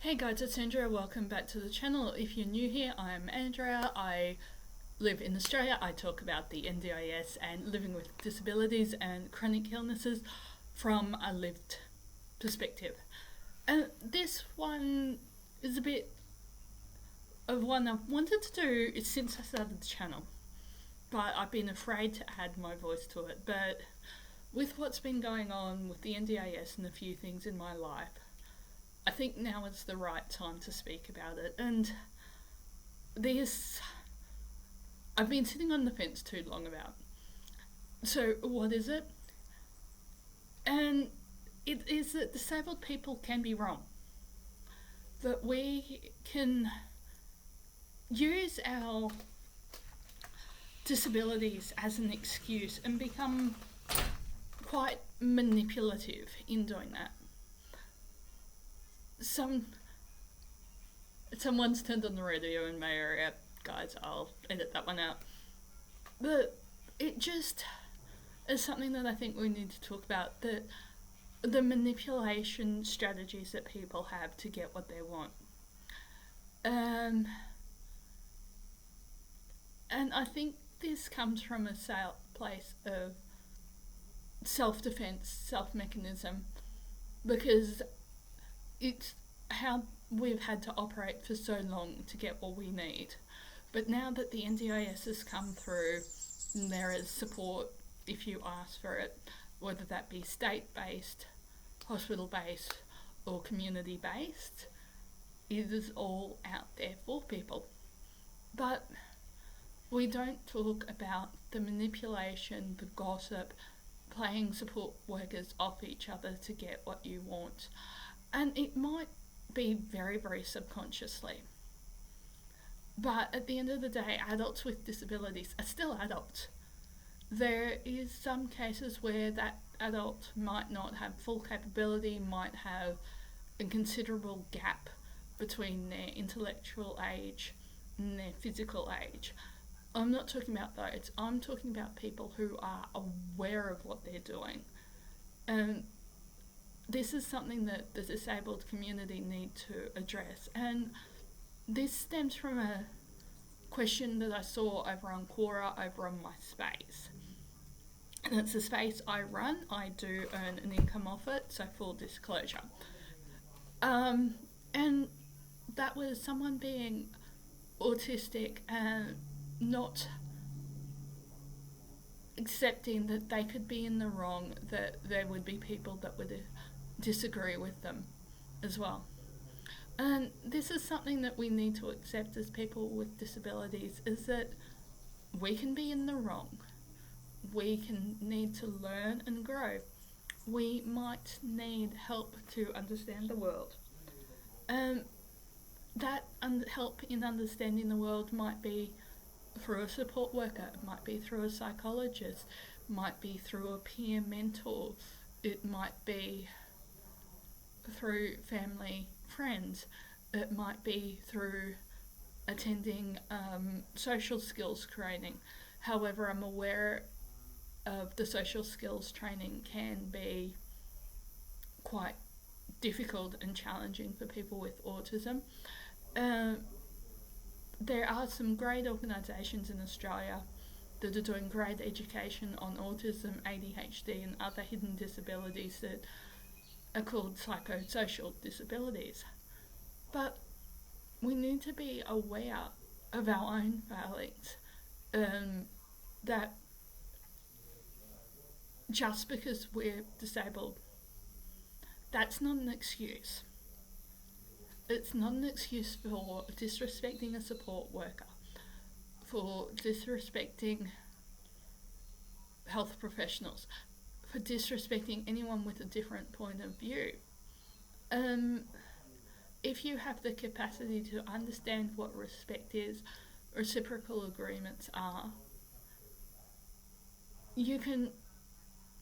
Hey guys, it's Andrea. Welcome back to the channel. If you're new here, I'm Andrea. I live in Australia. I talk about the NDIS and living with disabilities and chronic illnesses from a lived perspective. And this one is a bit of one I've wanted to do since I started the channel, but I've been afraid to add my voice to it. But with what's been going on with the NDIS and a few things in my life, I think now is the right time to speak about it. And I've been sitting on the fence too long about. So what is it? And it is that disabled people can be wrong. That we can use our disabilities as an excuse and become quite manipulative in doing that. Someone's turned on the radio in my area. Guys, I'll edit that one out. But it just is something that I think we need to talk about, that the manipulation strategies that people have to get what they want. And I think this comes from a place of self-defense, self-mechanism, because it's how we've had to operate for so long to get what we need. But now that the NDIS has come through, and there is support if you ask for it, whether that be state-based, hospital-based, or community-based, it is all out there for people. But we don't talk about the manipulation, the gossip, playing support workers off each other to get what you want. And it might be very, very subconsciously. But at the end of the day, adults with disabilities are still adults. There is some cases where that adult might not have full capability, might have a considerable gap between their intellectual age and their physical age. I'm not talking about those. I'm talking about people who are aware of what they're doing. And this is something that the disabled community need to address. And this stems from a question that I saw over on Quora, over on my space. And it's a space I run. I do earn an income off it, so full disclosure. And that was someone being autistic and not accepting that they could be in the wrong, that there would be people that would disagree with them as well. And this is something that we need to accept as people with disabilities, is that we can be in the wrong. We can need to learn and grow. We might need help to understand the world. That help in understanding the world might be through a support worker, it might be through a psychologist, might be through a peer mentor, it might be through family, friends, it might be through attending social skills training. However, I'm aware of the social skills training can be quite difficult and challenging for people with autism. There are some great organisations in Australia that are doing great education on autism, ADHD and other hidden disabilities that are called psychosocial disabilities. But we need to be aware of our own failings, that just because we're disabled, that's not an excuse. It's not an excuse for disrespecting a support worker, for disrespecting health professionals, for disrespecting anyone with a different point of view. If you have the capacity to understand what respect is, reciprocal agreements are, you can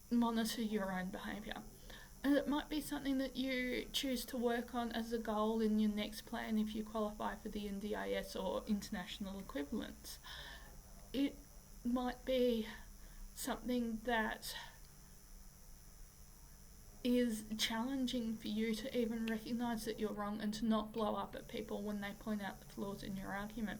monitor your own behaviour. And it might be something that you choose to work on as a goal in your next plan if you qualify for the NDIS or international equivalents. It might be something that is challenging for you to even recognise that you're wrong and to not blow up at people when they point out the flaws in your argument.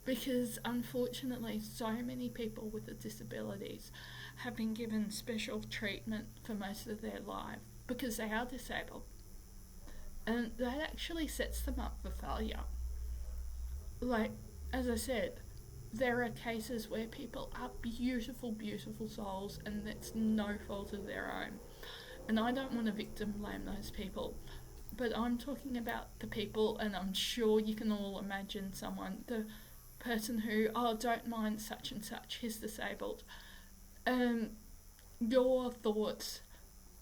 Because unfortunately, so many people with disabilities have been given special treatment for most of their life because they are disabled. And that actually sets them up for failure. Like, as I said, there are cases where people are beautiful, beautiful souls and it's no fault of their own. And I don't want to victim blame those people. But I'm talking about the people, and I'm sure you can all imagine someone, the person who, oh, don't mind such and such, he's disabled. Your thoughts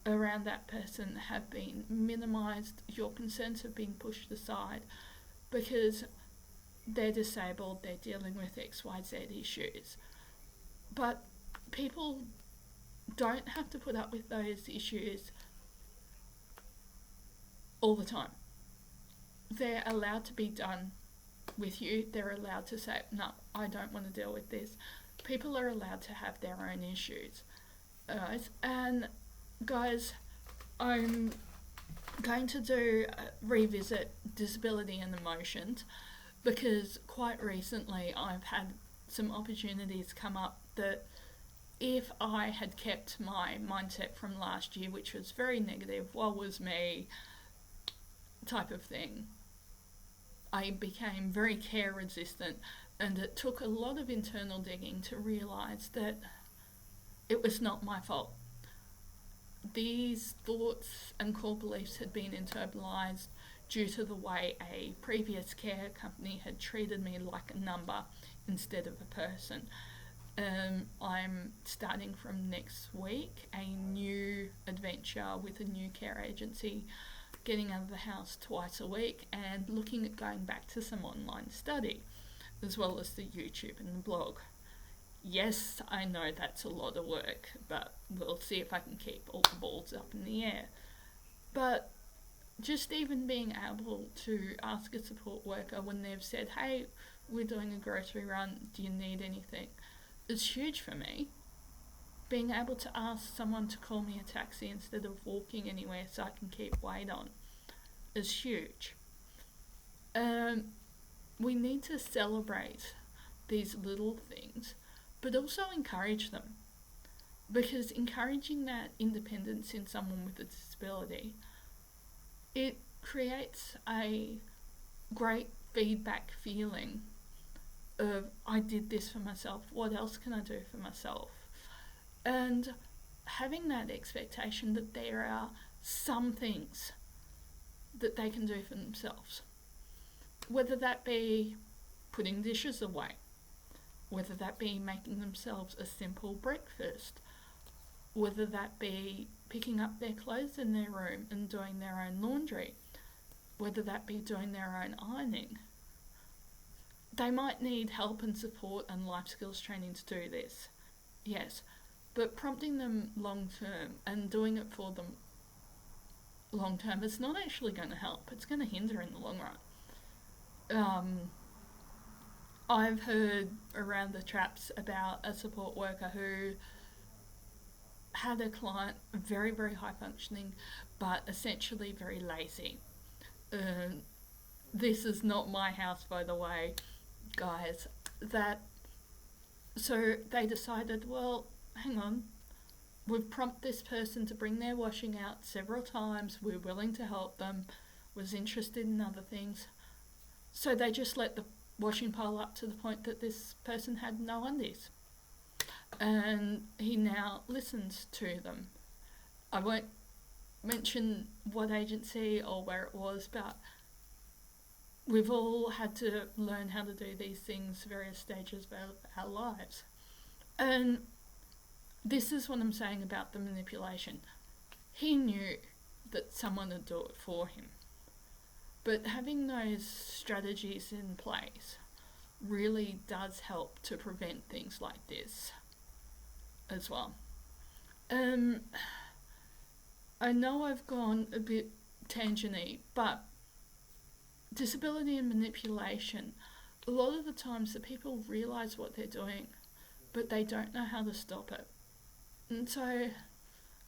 around that person have been minimised, your concerns have been pushed aside because they're disabled, they're dealing with XYZ issues. But people don't have to put up with those issues all the time. They're allowed to be done with you. They're allowed to say, no, I don't want to deal with this. People are allowed to have their own issues. And guys, I'm going to revisit disability and emotions because quite recently I've had some opportunities come up that if I had kept my mindset from last year, which was very negative, woe was me type of thing, I became very care resistant, and it took a lot of internal digging to realise that it was not my fault. These thoughts and core beliefs had been internalised due to the way a previous care company had treated me like a number instead of a person. I'm starting from next week a new adventure with a new care agency, getting out of the house twice a week and looking at going back to some online study, as well as the YouTube and the blog. Yes, I know that's a lot of work, but we'll see if I can keep all the balls up in the air. But just even being able to ask a support worker when they've said, hey, we're doing a grocery run, do you need anything? It's huge for me. Being able to ask someone to call me a taxi instead of walking anywhere so I can keep weight on is huge. We need to celebrate these little things, but also encourage them. Because encouraging that independence in someone with a disability, it creates a great feedback feeling of, I did this for myself, what else can I do for myself? And having that expectation that there are some things that they can do for themselves. Whether that be putting dishes away, whether that be making themselves a simple breakfast, whether that be picking up their clothes in their room and doing their own laundry, whether that be doing their own ironing. They might need help and support and life skills training to do this, yes, but prompting them long term and doing it for them long term is not actually going to help. It's going to hinder in the long run. I've heard around the traps about a support worker who had a client very, very high functioning, but essentially very lazy. This is not my house, by the way, guys. So they decided, well, hang on, we've prompted this person to bring their washing out several times, we're willing to help them, was interested in other things. So they just let the washing pile up to the point that this person had no undies. And he now listens to them. I won't mention what agency or where it was, but we've all had to learn how to do these things various stages of our lives. And this is what I'm saying about the manipulation. He knew that someone would do it for him. But having those strategies in place really does help to prevent things like this as well. I know I've gone a bit tangent-y, but disability and manipulation, a lot of the times the people realise what they're doing, but they don't know how to stop it. And so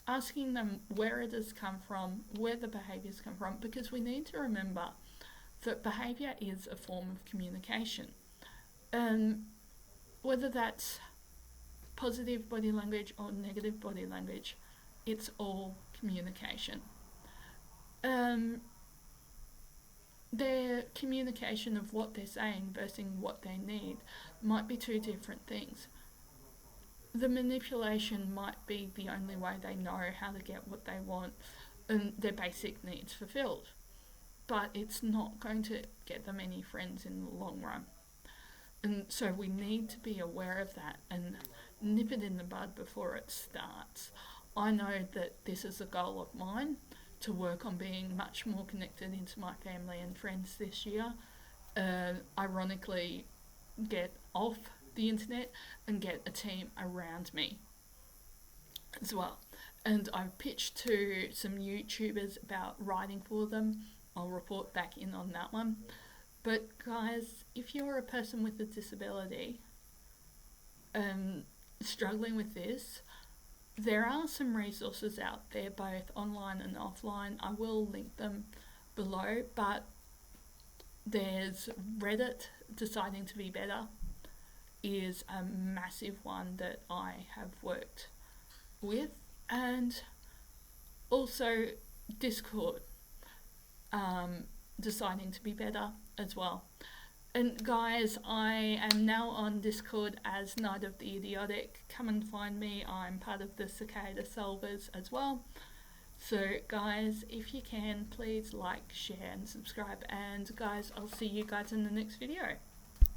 asking them where it has come from, where the behaviours come from, because we need to remember that behaviour is a form of communication. Whether that's positive body language or negative body language, it's all communication. Their communication of what they're saying versus what they need might be two different things. The manipulation might be the only way they know how to get what they want and their basic needs fulfilled, but it's not going to get them any friends in the long run. And so we need to be aware of that and nip it in the bud before it starts. I know that this is a goal of mine, to work on being much more connected into my family and friends this year. Ironically, get off the internet and get a team around me as well. And I've pitched to some YouTubers about writing for them. I'll report back in on that one. But guys, if you're a person with a disability struggling with this, there are some resources out there, both online and offline. I will link them below, but there's Reddit. Deciding to Be Better is a massive one that I have worked with, and also Discord, Deciding to Be Better as well. And guys, I am now on Discord as Night of the Idiotic. Come and find me. I'm part of the Cicada Solvers as well. So guys, if you can, please like, share and subscribe. And guys, I'll see you guys in the next video.